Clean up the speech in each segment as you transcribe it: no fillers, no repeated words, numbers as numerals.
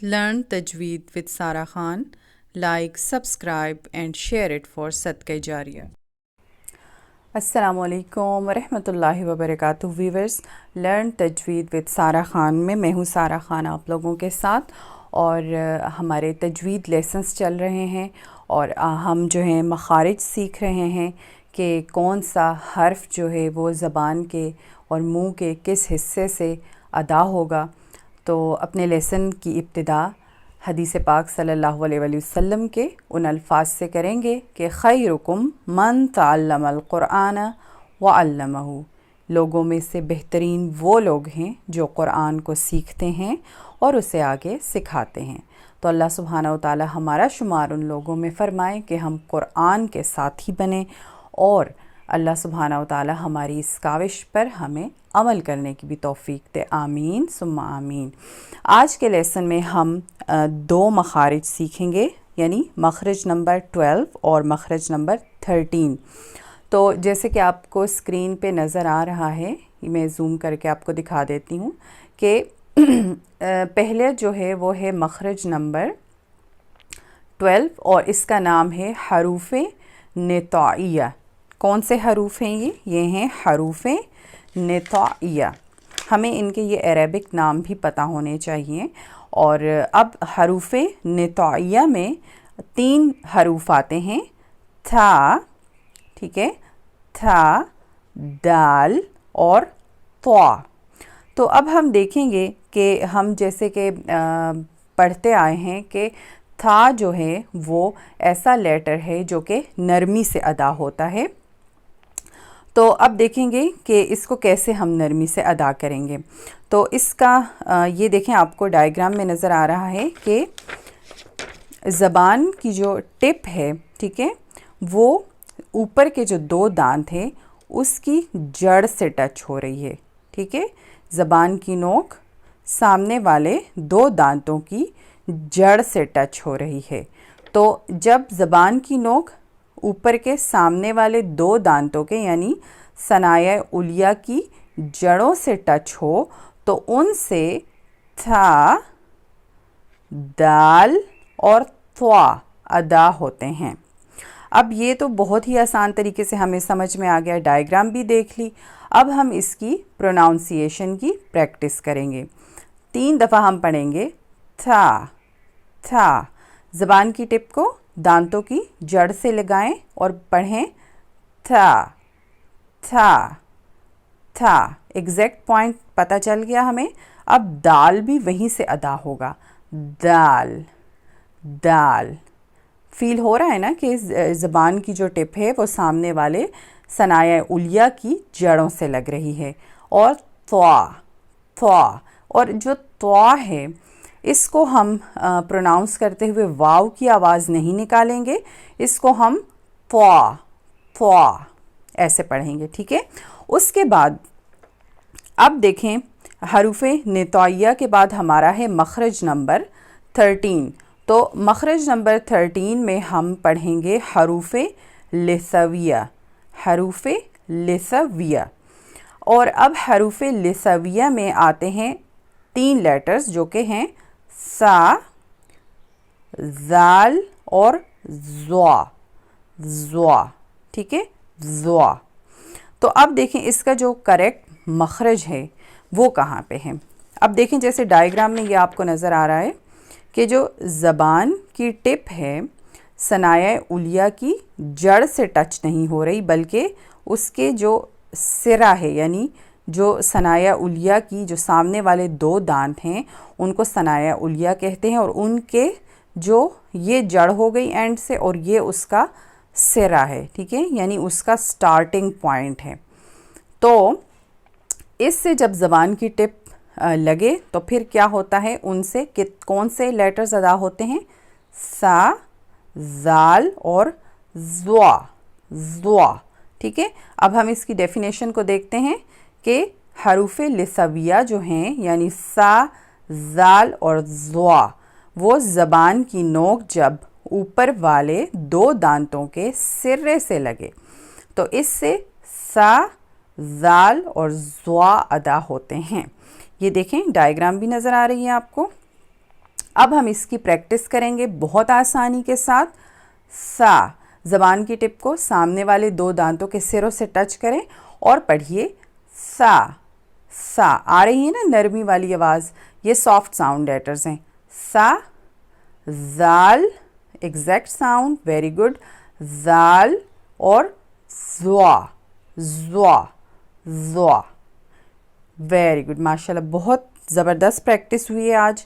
Learn Tajweed with Sara Khan. Like, subscribe and share it for Sadqa Jariya. السلام علیکم ورحمۃ اللہ وبرکاتہ ویورز، لرن تجوید ود سارہ خان میں ہوں سارہ خان آپ لوگوں کے ساتھ، اور ہمارے تجوید لیسنس چل رہے ہیں، اور ہم جو ہیں مخارج سیکھ رہے ہیں کہ کون سا حرف جو ہے وہ زبان کے اور منہ کے کس حصے سے ادا ہوگا۔ تو اپنے لیسن کی ابتدا حدیث پاک صلی اللہ علیہ وآلہ وسلم کے ان الفاظ سے کریں گے کہ خیرکم من تعلم القرآن وعلمہ، لوگوں میں سے بہترین وہ لوگ ہیں جو قرآن کو سیکھتے ہیں اور اسے آگے سکھاتے ہیں۔ تو اللہ سبحانہ و تعالی ہمارا شمار ان لوگوں میں فرمائے کہ ہم قرآن کے ساتھی بنیں، اور اللہ سبحانہ و تعالی ہماری اس کاوش پر ہمیں عمل کرنے کی بھی توفیق دے، آمین ثم آمین۔ آج کے لیسن میں ہم دو مخارج سیکھیں گے، یعنی مخرج نمبر 12 اور مخرج نمبر 13۔ تو جیسے کہ آپ کو اسکرین پہ نظر آ رہا ہے، میں زوم کر کے آپ کو دکھا دیتی ہوں کہ پہلے جو ہے وہ ہے مخرج نمبر 12، اور اس کا نام ہے حروف نطاعیہ۔ کون سے حروف ہیں یہ ہیں حروف نطاعیہ۔ ہمیں ان کے یہ عربک نام بھی پتہ ہونے چاہیے۔ اور اب حروف نطاعیہ میں 3 حروف آتے ہیں، تھا، ٹھیک ہے، تھا، دال اور طا۔ تو اب ہم دیکھیں گے کہ ہم جیسے کہ پڑھتے آئے ہیں کہ تھا جو ہے وہ ایسا لیٹر ہے جو کہ نرمی سے ادا ہوتا ہے۔ تو اب دیکھیں گے کہ اس کو کیسے ہم نرمی سے ادا کریں گے۔ تو اس کا یہ دیکھیں، آپ کو ڈائیگرام میں نظر آ رہا ہے کہ زبان کی جو ٹپ ہے، ٹھیک ہے، وہ اوپر کے جو 2 دانت ہیں اس کی جڑ سے ٹچ ہو رہی ہے، ٹھیک ہے۔ زبان کی نوک سامنے والے 2 دانتوں کی جڑ سے ٹچ ہو رہی ہے۔ تو جب زبان کی نوک اوپر کے سامنے والے 2 دانتوں کے یعنی ثنایا علیہ کی جڑوں سے ٹچ ہو تو ان سے تھا، دال اور طا ادا ہوتے ہیں۔ اب یہ تو بہت ہی آسان طریقے سے ہمیں سمجھ میں آ گیا، ڈائیگرام بھی دیکھ لی۔ اب ہم اس کی پروناؤنسیشن کی پریکٹس کریں گے۔ 3 دفعہ ہم پڑھیں گے تھا، تھا، زبان کی ٹپ کو دانتوں کی جڑ سے لگائیں اور پڑھیں تھا، تھا، تھا۔ ایگزیکٹ پوائنٹ پتہ چل گیا ہمیں۔ اب دال بھی وہیں سے ادا ہوگا، دال، دال۔ فیل ہو رہا ہے نا کہ زبان کی جو ٹپ ہے وہ سامنے والے ثنایا علیہ کی جڑوں سے لگ رہی ہے۔ اور طا، طا، اور جو طا ہے اس کو ہم پروناؤنس کرتے ہوئے واو کی آواز نہیں نکالیں گے، اس کو ہم طا، طا ایسے پڑھیں گے، ٹھیک ہے۔ اس کے بعد اب دیکھیں حروف نطاعیہ کے بعد ہمارا ہے مخرج نمبر 13۔ تو مخرج نمبر 13 میں ہم پڑھیں گے حروف لثویہ، حروف لثویہ۔ اور اب حروف لثویہ میں آتے ہیں 3 لیٹرز جو کہ ہیں سا، زال اور زوا، زوا، ٹھیک ہے، زوا۔ تو اب دیکھیں اس کا جو کریکٹ مخرج ہے وہ کہاں پہ ہے۔ اب دیکھیں جیسے ڈائیگرام میں یہ آپ کو نظر آ رہا ہے کہ جو زبان کی ٹپ ہے ثنایا علیہ کی جڑ سے ٹچ نہیں ہو رہی، بلکہ اس کے جو سرا ہے، یعنی جو ثنایا علیہ کی جو سامنے والے 2 دانت ہیں ان کو ثنایا علیہ کہتے ہیں، اور ان کے جو یہ جڑ ہو گئی اینڈ سے، اور یہ اس کا سرا ہے، ٹھیک ہے، یعنی اس کا سٹارٹنگ پوائنٹ ہے۔ تو اس سے جب زبان کی ٹپ لگے تو پھر کیا ہوتا ہے، ان سے کون سے لیٹرز ادا ہوتے ہیں، سا، زال اور زوا، زوا، ٹھیک ہے۔ اب ہم اس کی ڈیفینیشن کو دیکھتے ہیں کہ حروف لثویہ جو ہیں یعنی سا، زال اور زوا، وہ زبان کی نوک جب اوپر والے 2 دانتوں کے سرے سے لگے تو اس سے سا، زال اور زوا ادا ہوتے ہیں۔ یہ دیکھیں ڈائیگرام بھی نظر آ رہی ہے آپ کو۔ اب ہم اس کی پریکٹس کریں گے بہت آسانی کے ساتھ. سا. زبان کی ٹپ کو سامنے والے 2 دانتوں کے سروں سے ٹچ کریں اور پڑھیے سا. سا. آ رہی ہے نا نرمی والی آواز؟ یہ سافٹ ساؤنڈ لیٹرز ہیں. سا. زال ایگزیکٹ ساؤنڈ، ویری گڈ. زال اور زوا. زوا. زوا. ویری گڈ، ماشاء اللہ بہت زبردست پریکٹس ہوئی ہے آج.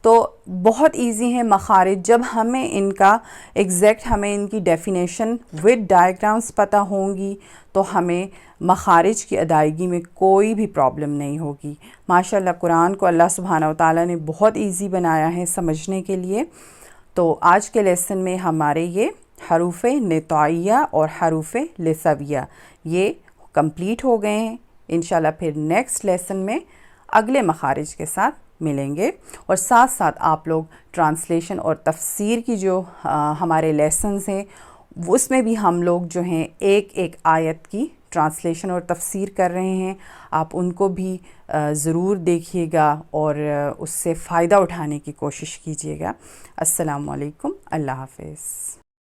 تو بہت ایزی ہیں مخارج. جب ہمیں ان کا ایگزیکٹ ہمیں ان کی ڈیفینیشن ود ڈائیگرامس پتہ ہوں گی تو ہمیں مخارج کی ادائیگی میں کوئی بھی پرابلم نہیں ہوگی. ماشاء اللہ قرآن کو اللہ سبحانہ و تعالیٰ نے بہت ایزی بنایا ہے سمجھنے کے لیے. تو آج کے لیسن میں ہمارے یہ حروف نطاعیہ اور حروف لثویہ یہ کمپلیٹ ہو گئے ہیں. انشاءاللہ پھر نیکسٹ لیسن میں اگلے مخارج کے ساتھ ملیں گے، اور ساتھ ساتھ آپ لوگ ٹرانسلیشن اور تفسیر کی جو ہمارے لیسنز ہیں اس میں بھی ہم لوگ جو ہیں ایک ایک آیت کی ٹرانسلیشن اور تفسیر کر رہے ہیں. آپ ان کو بھی ضرور دیکھیے گا اور اس سے فائدہ اٹھانے کی کوشش کیجیے گا. السلام علیکم. اللہ حافظ.